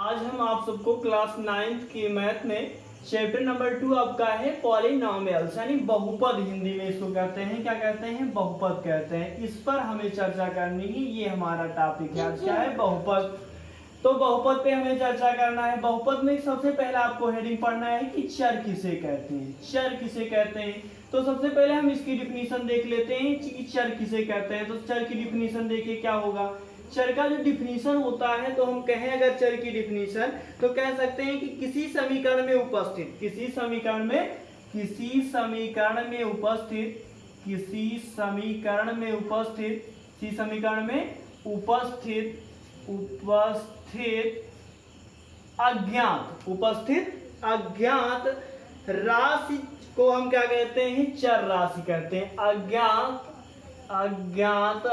आज हम आप सबको क्लास 9th की मैथ में चैप्टर नंबर 2 आपका है पॉलिनॉमियल्स यानी बहुपद। हिंदी में इसको कहते हैं, क्या कहते हैं? बहुपद कहते हैं। इस पर हमें चर्चा करनी है, ये हमारा टॉपिक है आज। क्या है? बहुपद। तो बहुपद पे हमें चर्चा करना है। बहुपद में सबसे पहले आपको हेडिंग पढ़ना है कि चर किसे कहते हैं। चर किसे कहते हैं तो सबसे पहले हम इसकी डिफिनीशन देख लेते हैं कि चर किसे कहते हैं। तो चर की डिफिनीशन देखिए क्या होगा। चर का जो डिफिनीशन होता है, तो हम कहें अगर चर की डिफिनीशन तो कह सकते हैं कि किसी समीकरण में उपस्थित किसी समीकरण में उपस्थित अज्ञात राशि को हम क्या कहते हैं? चर राशि कहते हैं। अज्ञात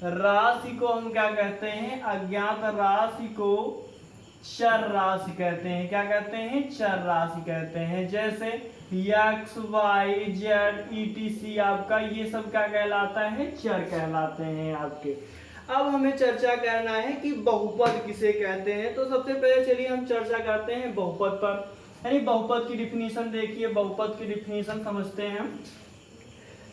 राशि को हम क्या कहते हैं? अज्ञात राशि को चर राशि कहते हैं। क्या कहते हैं? चर राशि कहते हैं। जैसे x, y, z, etc आपका ये सब क्या कहलाता है? चर कहलाते हैं आपके। अब हमें चर्चा करना है कि बहुपद किसे कहते हैं। तो सबसे पहले चलिए हम चर्चा करते हैं बहुपद पर, यानी बहुपद की डिफिनीशन देखिए। बहुपद की डिफिनीशन समझते हैं हम।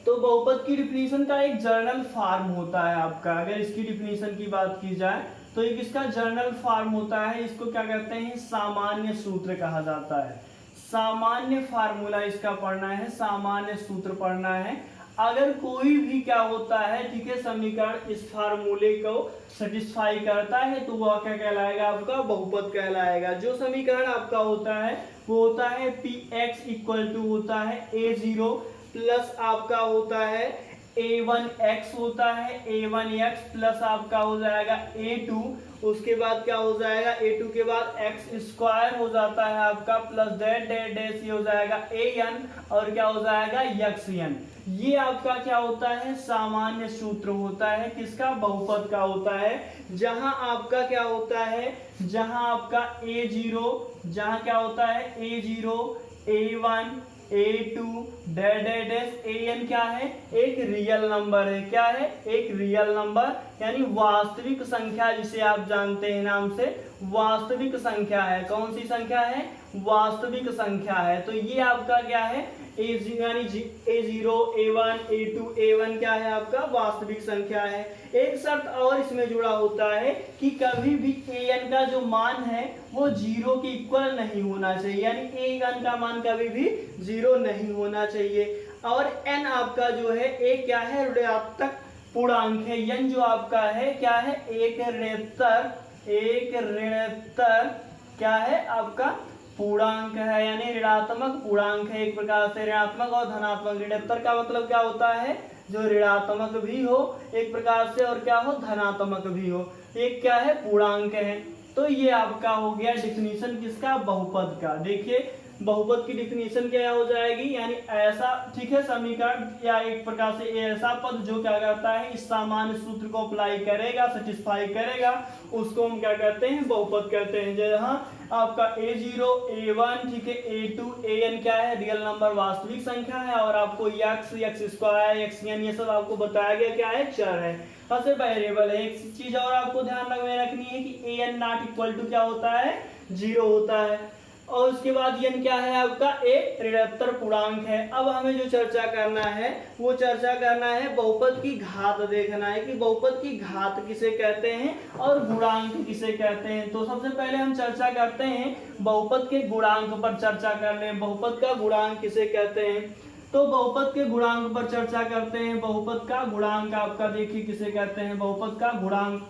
तो बहुपद की डिफिनीशन का एक जर्नल फॉर्म होता है आपका। अगर इसकी डिफिनीशन की बात की जाए तो एक इसका जर्नल फॉर्म होता है। इसको क्या कहते हैं? सामान्य सूत्र कहा जाता है। सामान्य फार्मूला इसका पढ़ना है, सामान्य सूत्र पढ़ना है। अगर कोई भी क्या होता है, ठीक है, समीकरण इस फार्मूले को सेटिस्फाई करता है तो वह क्या कहलाएगा? आपका बहुपद कहलाएगा। जो समीकरण आपका होता है वो होता है px इक्वल टू होता है a0 प्लस आपका होता है a1x होता है a1x प्लस आपका हो जाएगा a2। उसके बाद क्या हो जाएगा? a2 के बाद x स्क्वायर हो जाता है आपका प्लस डेट ये हो जाएगा an और क्या हो जाएगा? xn। ये आपका क्या होता है? सामान्य सूत्र होता है। किसका? बहुपद का होता है। जहां आपका क्या होता है? जहां आपका a0, जहां क्या होता है? a0, a1, a2 an क्या है? एक रियल नंबर है। क्या है? एक रियल नंबर यानी वास्तविक संख्या, जिसे आप जानते हैं नाम से वास्तविक संख्या है। कौन सी संख्या है? वास्तविक संख्या है। तो ये आपका क्या है? यानी a0, a1, a2, a1 क्या है? आपका वास्तविक संख्या है। एक शर्त और इसमें जुड़ा होता है कि कभी भी an का जो मान है वो 0 के इक्वल नहीं होना चाहिए, यानी an का मान कभी भी 0 नहीं होना चाहिए। और n आपका जो है एक क्या है? ऋणात्मक पूर्णांक है। n जो आपका है क्या है? एक ऋणात्मक क्या है? आपका पूर्णांक है, यानी ऋणात्मक पूर्णांक है। एक प्रकार से ऋणात्मक और धनात्मक। ऋणात्मक का मतलब क्या होता है? जो ऋणात्मक भी हो एक प्रकार से और क्या हो? धनात्मक भी हो। एक क्या है? पूर्णांक है। तो ये आपका हो गया डिफिनीशन किसका? बहुपद का। देखिए बहुपद की डिफिनीशन क्या हो जाएगी? यानी ऐसा, ठीक है, समीकरण या एक प्रकार से ऐसा पद जो क्या करता है? इस सामान्य सूत्र को अप्लाई करेगा, सेटिस्फाई करेगा, उसको हम क्या कहते हैं? बहुपद कहते हैं। जहां आपका a0, a1, ठीक है, a2, an क्या है? रियल नंबर, वास्तविक संख्या है। और आपको x स्क्वायर, xn ये सब आपको बताया गया क्या है? चर है, ऐसे वेरिएबल है। एक चीज और आपको ध्यान में रखनी है कि an नॉट इक्वल टू क्या होता है? 0 होता है। और उसके बाद n क्या है? आपका एक ऋणात्मक पूर्णांक है। अब हमें जो चर्चा करना है वो चर्चा करना है बहुपद की घात। देखना है कि बहुपद की घात किसे कहते हैं और गुणांक किसे कहते हैं। तो सबसे पहले हम चर्चा करते हैं बहुपद के गुणांक पर चर्चा कर लें। बहुपद का गुणांक किसे कहते हैं? तो बहुपद के गुणांक पर चर्चा करते हैं। बहुपद का गुणांक आपका देखिए किसे कहते हैं? बहुपद का गुणांक।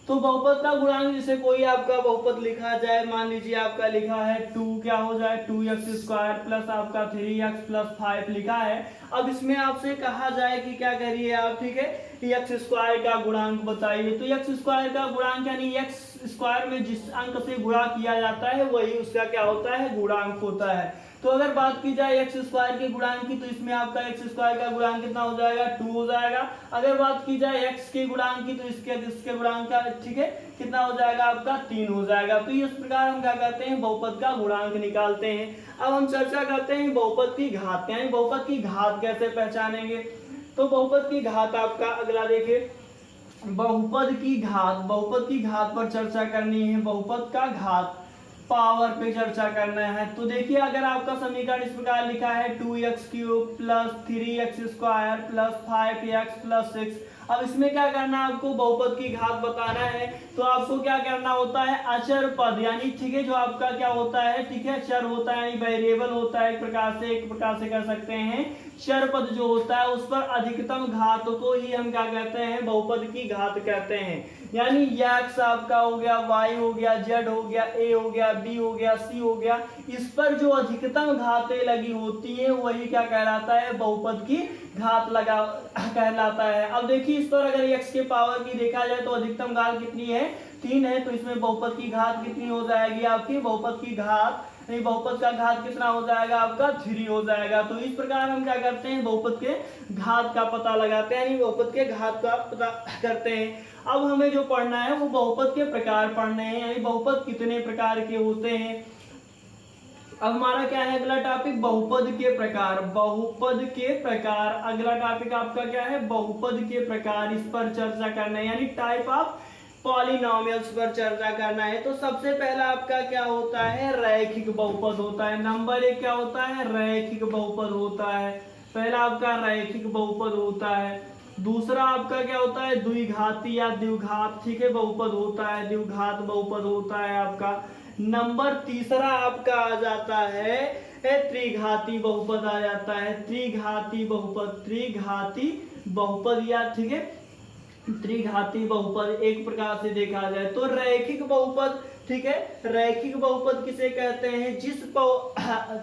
तो बहुपद का गुणांक जैसे कोई आपका बहुपद लिखा जाए, मान लीजिए आपका लिखा है 2, क्या हो जाए? 2x स्क्वायर प्लस आपका 3x प्लस 5 लिखा है। अब इसमें आपसे कहा जाए कि क्या करिए आप, ठीक है, x स्क्वायर का गुणांक बताइए। तो x स्क्वायर का गुणांक यानी x स्क्वायर में जिस अंक से गुणा किया जाता है वही उसका क्या होता है? गुणांक होता है। तो अगर बात की जाए एक्स स्क्वायर के गुणांक की, तो इसमें आपका एक्स स्क्वायर का गुणांक कितना हो जाएगा? 2 हो जाएगा। अगर बात की जाए एक्स के गुणांक की, तो इसके गुणांक का, ठीक है, कितना हो जाएगा? आपका 3 हो जाएगा। तो इस प्रकार हम क्या करते हैं? बहुपद का गुणांक निकालते हैं। अब हम चर्चा करते हैं बहुपद की घात, यानी बहुपद की घात कैसे पहचानेंगे। तो बहुपद की घात आपका अगला देखिए, बहुपद की घात पर चर्चा करनी है, बहुपद का घात पावर पे चर्चा करना है। तो देखिए अगर आपका समीकरण इस प्रकार लिखा है 2x³ plus 3x² plus 5x plus 6, अब इसमें क्या करना है, आपको बहुपद की घात बताना है। तो आपको क्या करना होता है, अचर पद यानी ठीक है जो आपका क्या होता है, ठीक है चर होता है यानी वेरिएबल होता है, एक प्रकार से कर सकते हैं चर पद जो होता है उस पर अधिकतम घात को ही हम क्या कहते हैं, बहुपद की घात कहते हैं। यानी x आपका हो गया, y हो गया, z हो गया, a हो गया, b हो गया, c हो गया, इस पर जो अधिकतम घातें लगी होती हैं वही क्या कहलाता है, बहुपद की घात लगा कहलाता है। अब देखिए इस पर अगर x के पावर की देखा जाए तो अधिकतम घात कितनी है, 3 है, तो इसमें बहुपद की घात कितनी हो जाएगी आपकी, बहुपद की घात बहुपद का घात कितना हो जाएगा आपका, 3 हो जाएगा। तो इस प्रकार हम क्या करते हैं, बहुपद के घात का पता लगाते हैं, यानी बहुपद के घात का पता करते हैं। अब हमें जो पढ़ना है वो बहुपद के प्रकार पढ़ने हैं, यानी बहुपद कितने प्रकार के होते हैं। अब हमारा क्या है अगला टॉपिक, बहुपद के प्रकार। बहुपद के प्रकार अगला टॉपिक आपका क्या है, बहुपद के प्रकार, इस पर चर्चा करना है, यानी टाइप ऑफ पॉलिनोमियल्स पर चर्चा करना है। तो सबसे पहला आपका क्या होता है, रैखिक बहुपद होता है। नंबर 1 क्या होता है, रैखिक बहुपद होता है। पहला आपका रैखिक बहुपद होता है। दूसरा आपका क्या होता है, द्विघाती या द्विघात, ठीक है बहुपद होता है, द्विघात बहुपद होता है आपका। नंबर तीसरा आपका आ जाता है त्रिघाती बहुपद आ जाता है, त्रिघाती बहुपद या ठीक है त्रिघाती बहुपद एक प्रकार से देखा जाए तो। रैखिक बहुपद, ठीक है, रैखिक बहुपद किसे कहते हैं,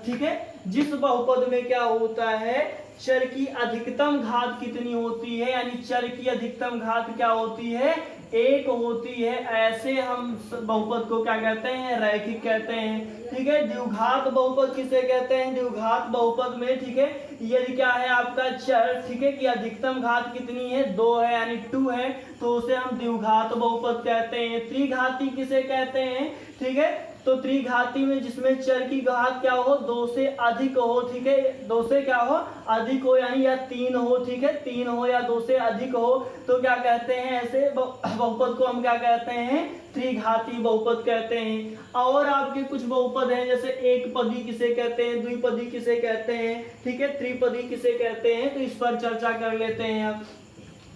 ठीक है जिस बहुपद में क्या होता है, चर की अधिकतम घात कितनी होती है, यानी चर की अधिकतम घात क्या होती है, 1 होती है, ऐसे हम बहुपद को क्या कहते हैं, रैखिक कहते हैं। ठीक है, द्विघात बहुपद किसे कहते हैं, द्विघात बहुपद में ठीक है यदि क्या है आपका चर, ठीक है कि अधिकतम घात कितनी है, 2 है यानी 2 है, तो उसे हम द्विघात बहुपद कहते हैं। त्रिघाती किसे कहते हैं, ठीक है, तो त्रिघाती में जिसमें चर की घात क्या हो, 2 से अधिक हो, ठीक है 2 से क्या हो अधिक हो, यानी या 3 हो, ठीक है 3 हो या 2 से अधिक हो, तो क्या कहते हैं, ऐसे बहुपद को हम क्या कहते हैं, त्रिघाती बहुपद कहते हैं। और आपके कुछ बहुपद हैं, जैसे एक पदी किसे कहते हैं, द्विपदी किसे कहते हैं, ठीक है त्रिपदी किसे कहते हैं, तो इस पर चर्चा कर लेते हैं आप।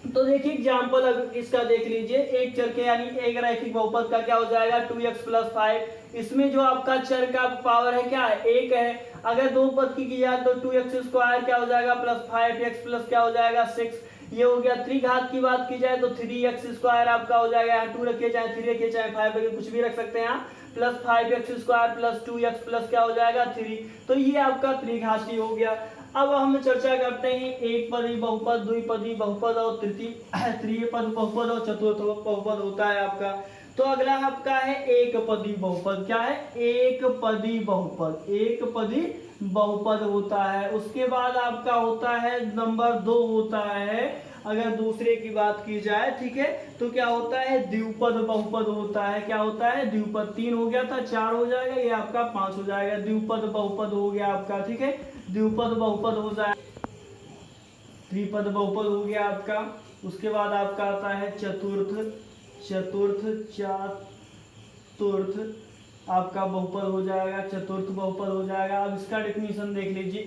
तो देखिए एग्जाम्पल इसका देख लीजिए, एक चर के यानी एक रैखिक बहुपद का क्या हो जाएगा 2x + 5, इसमें जो आपका चर का पावर है क्या है 1 है। अगर दो पद की जाए तो 2x² क्या हो जाएगा प्लस 5x प्लस क्या हो जाएगा 6, ये हो गया। त्रिघात की बात की जाए तो 3x² आपका हो जाएगा, यहाँ 2 रखिए चाहे 3 रखिए चाहे 5 रखिए कुछ भी रख सकते हैं आप, plus 5x² plus 2x plus क्या हो जाएगा 3, तो ये आपका त्रिघाती हो गया। अब हम चर्चा करते हैं एक पदी बहुपद, द्विपदी बहुपद और तृतीय पद बहुपद और चतुर्थ बहुपद होता है आपका। तो अगला आपका है एक पदी बहुपद, क्या है एक पदी बहुपद, एक पदी बहुपद होता है। उसके बाद आपका होता है नंबर 2 होता है, अगर दूसरे की बात की जाए ठीक है तो क्या होता है द्विपद बहुपद होता है। क्या होता है द्विपद, 3 हो गया था 4 हो जाएगा, ये आपका 5 हो जाएगा, द्विपद बहुपद हो गया आपका। ठीक है, द्विपद बहुपद हो जाए, त्रिपद बहुपद हो गया आपका। उसके बाद आपका आता है चतुर्थ आपका बहुपद हो जाएगा, चतुर्थ बहुपद हो जाएगा। अब इसका डेफिनेशन देख लीजिए,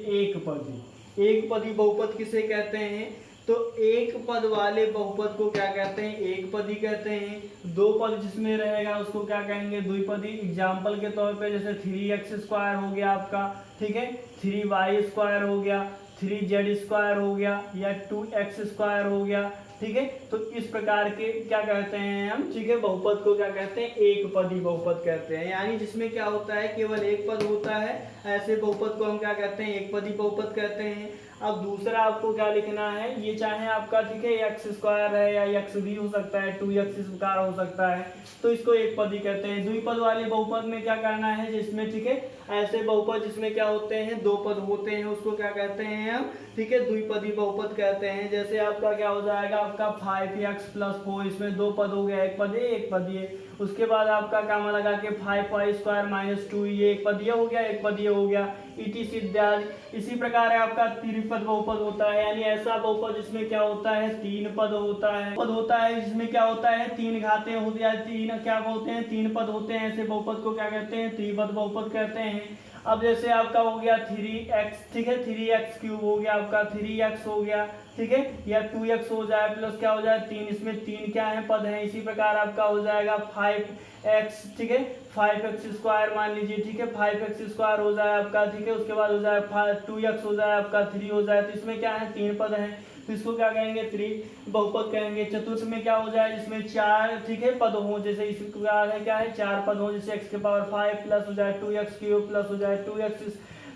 एक पदी बहुपद किसे कहते हैं, तो एक पद वाले बहुपद को क्या कहते हैं, एक पदी कहते हैं। 2 पद जिसमें रहेगा उसको क्या कहेंगे, द्विपदी। एग्जाम्पल के तौर पे जैसे 3x² हो गया आपका, ठीक है 3y² हो गया, 3z² हो गया या 2x² हो गया। ठीक है, तो इस प्रकार के क्या कहते हैं हम, ठीक है बहुपद को क्या कहते हैं एक पदी बहुपद कहते हैं, यानी जिसमें क्या होता है केवल एक पद होता है, ऐसे बहुपद को हम क्या कहते हैं एक पदी बहुपद कहते हैं। अब दूसरा आपको क्या लिखना है, ये चाहे आपका ठीक है x² है या x भी हो सकता है, 2x इस प्रकार हो सकता है, तो इसको एक पदी कहते हैं। द्विपद वाले बहुपद में क्या करना है, जिसमें ठीक है ऐसे बहुपद जिसमें क्या होते हैं 2 पद होते हैं उसको क्या कहते हैं हम, ठीक है द्विपदी बहुपद कहते हैं। जैसे आपका क्या हो जाएगा आपका 5x + 4, इसमें 2 पद हो गया, एक पद ये एक पद ये। उसके बाद आपका कामा लगा के 5y² - 2 ये एक पद ये हो गया, एक पद ये हो गया, etc इत्यादि। इसी प्रकार आपका त्रिपद बहुपद होता है, यानी ऐसा बहुपद जिसमें क्या होता है 3 पद होता है, पद होता है जिसमें क्या होता है 3 घातें होती है, 3 क्या होते हैं 3 पद होते हैं। ऐसे बहुपद को क्या कहते हैं त्रिपद बहुपद कहते हैं। अब जैसे आपका हो गया 3x, ठीक है 3x³ हो गया आपका, 3x हो गया, ठीक है, या 2x हो जाए प्लस क्या हो जाए 3, इसमें 3 क्या है पद है। इसी प्रकार आपका हो जाएगा 5x, ठीक है 5x² मान लीजिए, ठीक है 5x² हो जाए आपका, ठीक है, उसके बाद हो जाए 2x हो जाए आपका, 3 हो जाए, तो इसमें क्या है 3 पद है, तो इसको क्या कहेंगे त्रि बहुपद कहेंगे। चतुर्थ में क्या हो जाए जिसमें 4, ठीक है, पद हो, जैसे इस प्रकार है क्या है 4 पद हो, जैसे x⁵ प्लस हो जाए 2x³ प्लस हो जाए 2x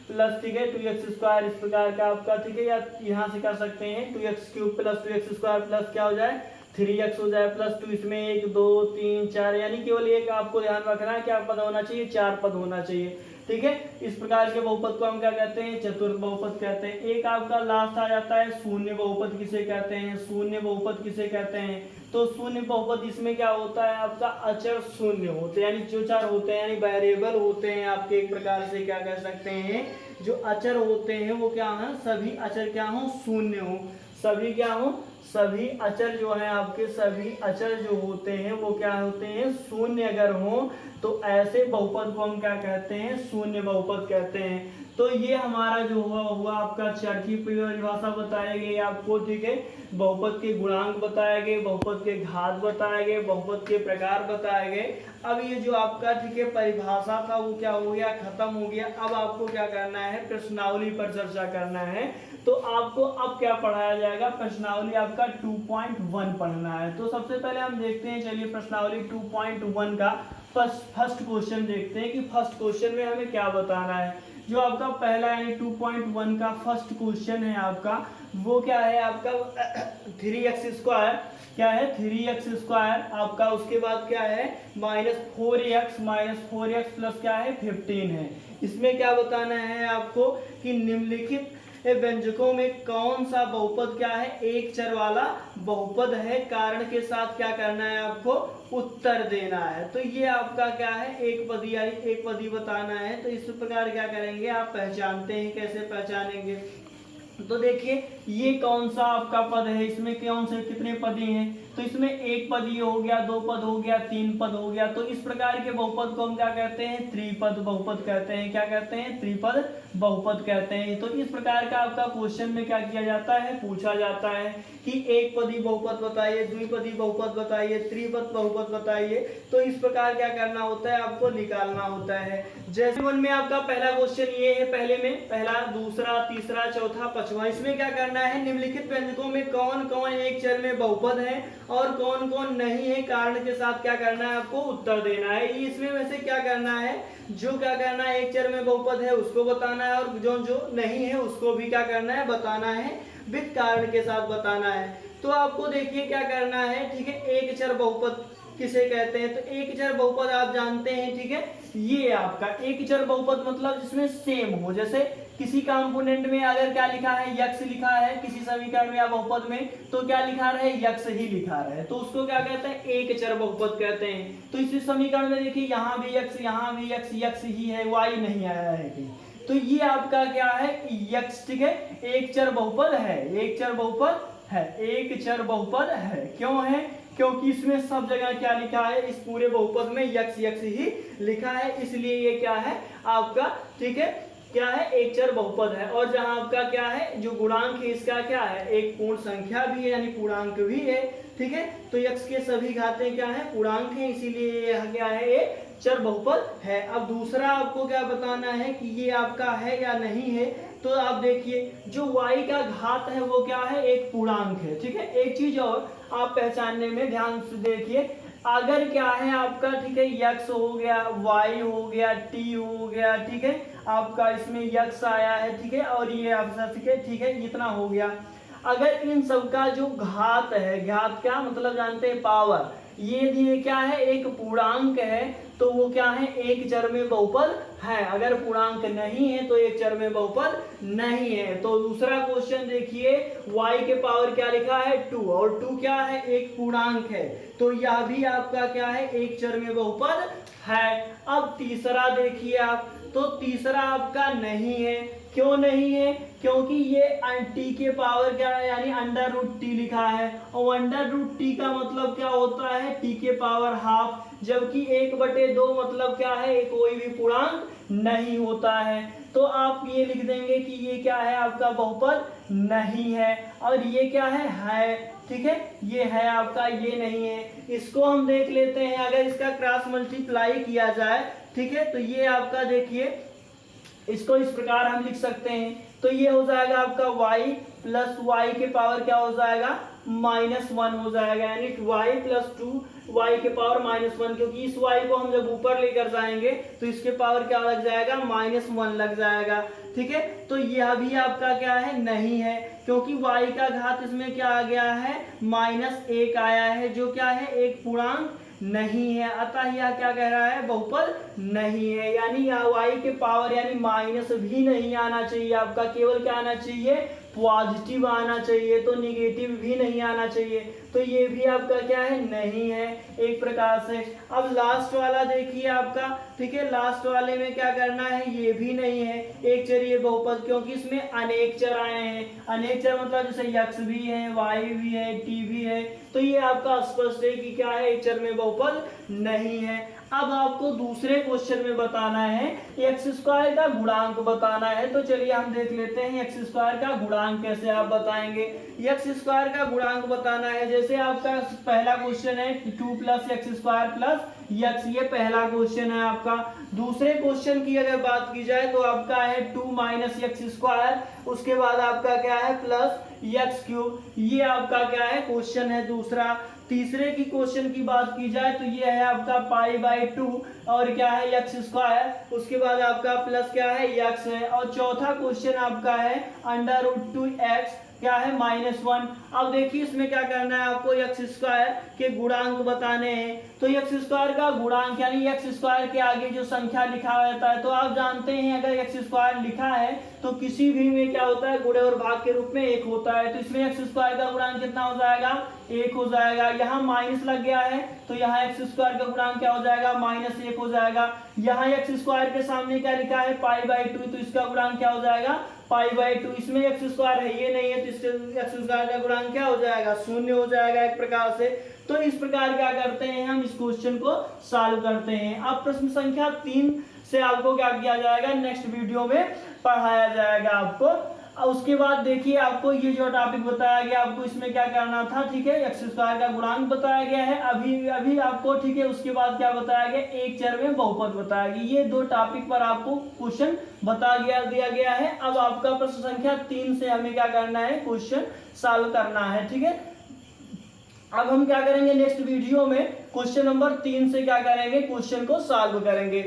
प्लस, ठीक है 2x², इस प्रकार का आपका, ठीक है, या यहाँ से कर सकते हैं 2x³ प्लस 2x² प्लस क्या हो जाए 3x हो जाए प्लस 2, इसमें 1 2 3 4, यानी केवल एक आपको ध्यान रखना है क्या पद होना चाहिए 4 पद होना चाहिए, ठीक है। इस प्रकार के बहुपद को हम क्या कहते हैं चतुर्थ बहुपद कहते हैं। एक आपका लास्ट आ जाता है शून्य बहुपद किसे कहते हैं, शून्य बहुपद किसे कहते हैं। तो शून्य बहुपद इसमें क्या होता है आपका अचर शून्य होते हैं, यानी जो चर होते हैं यानी वेरिएबल होते हैं आपके, एक प्रकार से क्या कह सकते हैं जो अचर होते हैं वो क्या है सभी अचर क्या हो शून्य हो, सभी क्या हो सभी अचर जो है आपके सभी अचर जो होते हैं वो क्या होते हैं शून्य अगर हो तो ऐसे बहुपद को हम क्या कहते हैं शून्य बहुपद कहते हैं। तो ये हमारा जो हुआ आपका चर की परिभाषा बताई गई आपको, ठीक है, बहुपद के गुणांक बताए गए, बहुपद के घात बताए गए, बहुपद के प्रकार बताए गए। अब ये जो आपका ठीक है परिभाषा था वो क्या हो गया खत्म हो गया। अब आपको क्या करना है प्रश्नावली पर चर्चा करना है। तो आपको अब क्या पढ़ाया जाएगा प्रश्नावली आपका 2.1 पढ़ना है। तो सबसे पहले हम देखते हैं, चलिए प्रश्नावली 2.1 का फर्स्ट क्वेश्चन देखते हैं कि फर्स्ट क्वेश्चन में हमें क्या बताना है। जो आपका पहला यानी 2.1 का फर्स्ट क्वेश्चन है आपका वो क्या है आपका 3x² क्या है 3x² आपका, उसके बाद क्या है -4x प्लस क्या है 15 है। इसमें क्या बताना है आपको कि निम्नलिखित व्यंजकों में कौन सा बहुपद क्या है एक चर वाला बहुपद है, कारण के साथ क्या करना है आपको उत्तर देना है। तो ये आपका क्या है एक पदी बताना है। तो इस प्रकार क्या करेंगे आप पहचानते हैं, कैसे पहचानेंगे तो देखिए ये कौन सा आपका पद है, इसमें कौन से कितने पदी हैं। तो इसमें एक पद ये हो गया, 2 पद हो गया, 3 पद हो गया। तो इस प्रकार के बहुपद को हम क्या कहते हैं त्रिपद बहुपद कहते हैं। क्या कहते हैं त्रिपद बहुपद कहते हैं। तो इस प्रकार का आपका क्वेश्चन में क्या किया जाता है पूछा जाता है कि एक पदी बहुपद बताइए, द्विपदी बहुपद बताइए, त्रिपद बहुपद बताइए। तो इस प्रकार क्या करना होता है आपको निकालना होता है। जैसे वन में आपका पहला क्वेश्चन ये है, पहले में पहला दूसरा तीसरा चौथा पांचवा, इसमें क्या करना है निम्नलिखित व्यंजकों में कौन कौन एक चर में बहुपद है और कौन कौन नहीं है, कारण के साथ क्या करना है आपको उत्तर देना है। इसमें वैसे क्या करना है जो क्या करना है एक चर में बहुपद है उसको बताना है और जो जो नहीं है उसको भी क्या करना है बताना है, विद कारण के साथ बताना है। तो आपको देखिए क्या करना है, ठीक है, एक चर बहुपद किसे कहते हैं। तो एक चर बहुपद आप जानते हैं, ठीक है, ये आपका एक चर बहुपद मतलब जिसमें सेम हो। जैसे किसी कंपोनेंट में अगर क्या लिखा है यक्स लिखा है, किसी समीकरण में या बहुपद में तो क्या लिखा रहे यक्स ही लिखा रहे, तो उसको क्या कहते हैं एक चर बहुपद कहते हैं। तो इस समीकरण में देखिए यहाँ भी यक्स यहाँ भी यक्स, यक्स ही है, वाई नहीं आया है कहीं। तो ये आपका क्या है यक्स, ठीक है, एक चर बहुपद है, एक चर बहुपद है, एक चर बहुपद है। क्यों है क्योंकि इसमें सब जगह क्या लिखा है इस पूरे बहुपद में यक्स यक्स ही लिखा है, इसलिए ये क्या है आपका, ठीक है, क्या है एक चर बहुपद है। और जहां आपका क्या है जो गुणांक है इसका क्या है एक पूर्ण संख्या भी है यानी पूर्णांक भी है, ठीक है। तो यक्स के सभी घातें क्या है पूर्णांक है, इसीलिए यह क्या है एक चर बहुपद है। अब दूसरा आपको क्या बताना है कि ये आपका है या नहीं है। तो आप देखिए जो y का घात है वो क्या है एक पूर्णांक है, ठीक है। एक चीज और आप पहचानने में ध्यान से देखिए, अगर क्या है आपका, ठीक है, x हो गया, y हो गया, t हो गया, ठीक है, आपका इसमें x आया है, ठीक है, और ये आपका ठीक है इतना हो गया। अगर इन सब का जो घात है, घात क्या मतलब जानते हैं पावर, ये क्या है, एक पूर्णांक है, तो वो क्या है, एक चरमे बहुपद है। अगर पूर्णांक नहीं है तो एक चरमे बहुपद नहीं है। तो दूसरा क्वेश्चन देखिए, y के पावर क्या लिखा है 2, और 2 क्या है, एक पूर्णांक है, तो यह भी आपका क्या है, एक चरमे बहुपद है। अब तीसरा देखिए आप, तो तीसरा आपका नहीं है। क्यों नहीं है, क्योंकि ये टी के पावर क्या है, यानी अंडर रूट टी लिखा है, और अंडर रूट टी का मतलब क्या होता है, टी के पावर हाफ, जबकि 1/2 मतलब क्या है, कोई भी पूर्णांक नहीं होता है। तो आप ये लिख देंगे कि ये क्या है, आपका बहुपद नहीं है, और ये क्या है, ठीक है, ये है आपका, ये नहीं है। इसको हम देख लेते हैं, अगर इसका क्रॉस मल्टीप्लाई किया जाए, ठीक है, तो ये आपका देखिए, इसको इस प्रकार हम लिख सकते हैं, तो ये हो जाएगा आपका y प्लस वाई के पावर क्या हो जाएगा, -1 हो जाएगा, यानी y प्लस 2y के पावर -1, क्योंकि इस y को हम जब ऊपर लेकर जाएंगे तो इसके पावर क्या लग जाएगा, -1 लग जाएगा। ठीक है, तो यह भी आपका क्या है, नहीं है, क्योंकि y का घात इसमें क्या आ गया है, -1 आया है, जो क्या है, एक पूर्णांक नहीं है, अतः यह क्या कह रहा है, बहुपद नहीं है। यानी यह y के पावर यानी माइनस भी नहीं आना चाहिए आपका, केवल क्या आना चाहिए, पॉजिटिव आना चाहिए, तो निगेटिव भी नहीं आना चाहिए, तो ये भी आपका क्या है, नहीं है एक प्रकार से। अब लास्ट वाला देखिए आपका, ठीक है, लास्ट वाले में क्या करना है, ये भी नहीं है एक चरीय बहुपद, क्योंकि इसमें अनेक चर आए हैं। अनेक चर मतलब जैसे x भी है, y भी है, t भी है, तो ये आपका स्पष्ट है कि क्या है, एक चर में बहुपद नहीं है। अब आपको दूसरे क्वेश्चन में बताना है x² का गुणांक बताना है, तो चलिए हम देख लेते हैं x² का गुणांक कैसे आप बताएंगे। x² का गुणांक बताना है, जैसे आपका पहला क्वेश्चन है 2 + x² + x, ये पहला क्वेश्चन है आपका। दूसरे क्वेश्चन की अगर बात की जाए तो आपका है 2 - x², उसके बाद आपका क्या है, +x³, ये आपका क्या है, क्वेश्चन है दूसरा। तीसरे की क्वेश्चन की बात की जाए तो ये है आपका π/2 और क्या है, x², उसके बाद आपका प्लस क्या है, x है, और चौथा क्वेश्चन आपका है √2x क्या है, -1। अब देखिए इसमें क्या करना है आपको, x² के गुणांक बताने हैं, तो x² का गुणांक यानी x² के आगे जो संख्या लिखा रहता है, तो आप जानते हैं अगर x² लिखा है तो किसी भी में क्या होता है, गुणे और भाग के रूप में 1 होता है, तो इसमें x² का गुणांक कितना हो जाएगा, 1 हो जाएगा। यहाँ माइनस लग गया है तो यहाँ x² का गुणांक क्या हो जाएगा, -1 हो जाएगा। यहाँ x² के सामने क्या लिखा है, π/2, तो इसका गुणांक क्या हो जाएगा, π/2। इसमें x² है, ये नहीं है, तो इससे x² का गुणांक क्या हो जाएगा, 0 हो जाएगा एक प्रकार से। तो इस प्रकार क्या करते हैं, हम इस क्वेश्चन को सॉल्व करते हैं। अब प्रश्न संख्या 3 से आपको क्या किया जाएगा, नेक्स्ट वीडियो में पढ़ाया जाएगा आपको। उसके बाद देखिए आपको ये जो टॉपिक बताया गया, आपको इसमें क्या करना था, ठीक है, x² का गुणांक बताया गया है अभी आपको, ठीक है। उसके बाद क्या बताया गया, एक चर में बहुपद बताया गया। ये 2 टॉपिक पर आपको क्वेश्चन दिया गया है। अब आपका प्रश्न संख्या 3 से हमें क्या करना है, क्वेश्चन सॉल्व करना है, ठीक है। अब हम क्या करेंगे, नेक्स्ट वीडियो में क्वेश्चन नंबर 3 से क्या करेंगे, क्वेश्चन को सॉल्व करेंगे।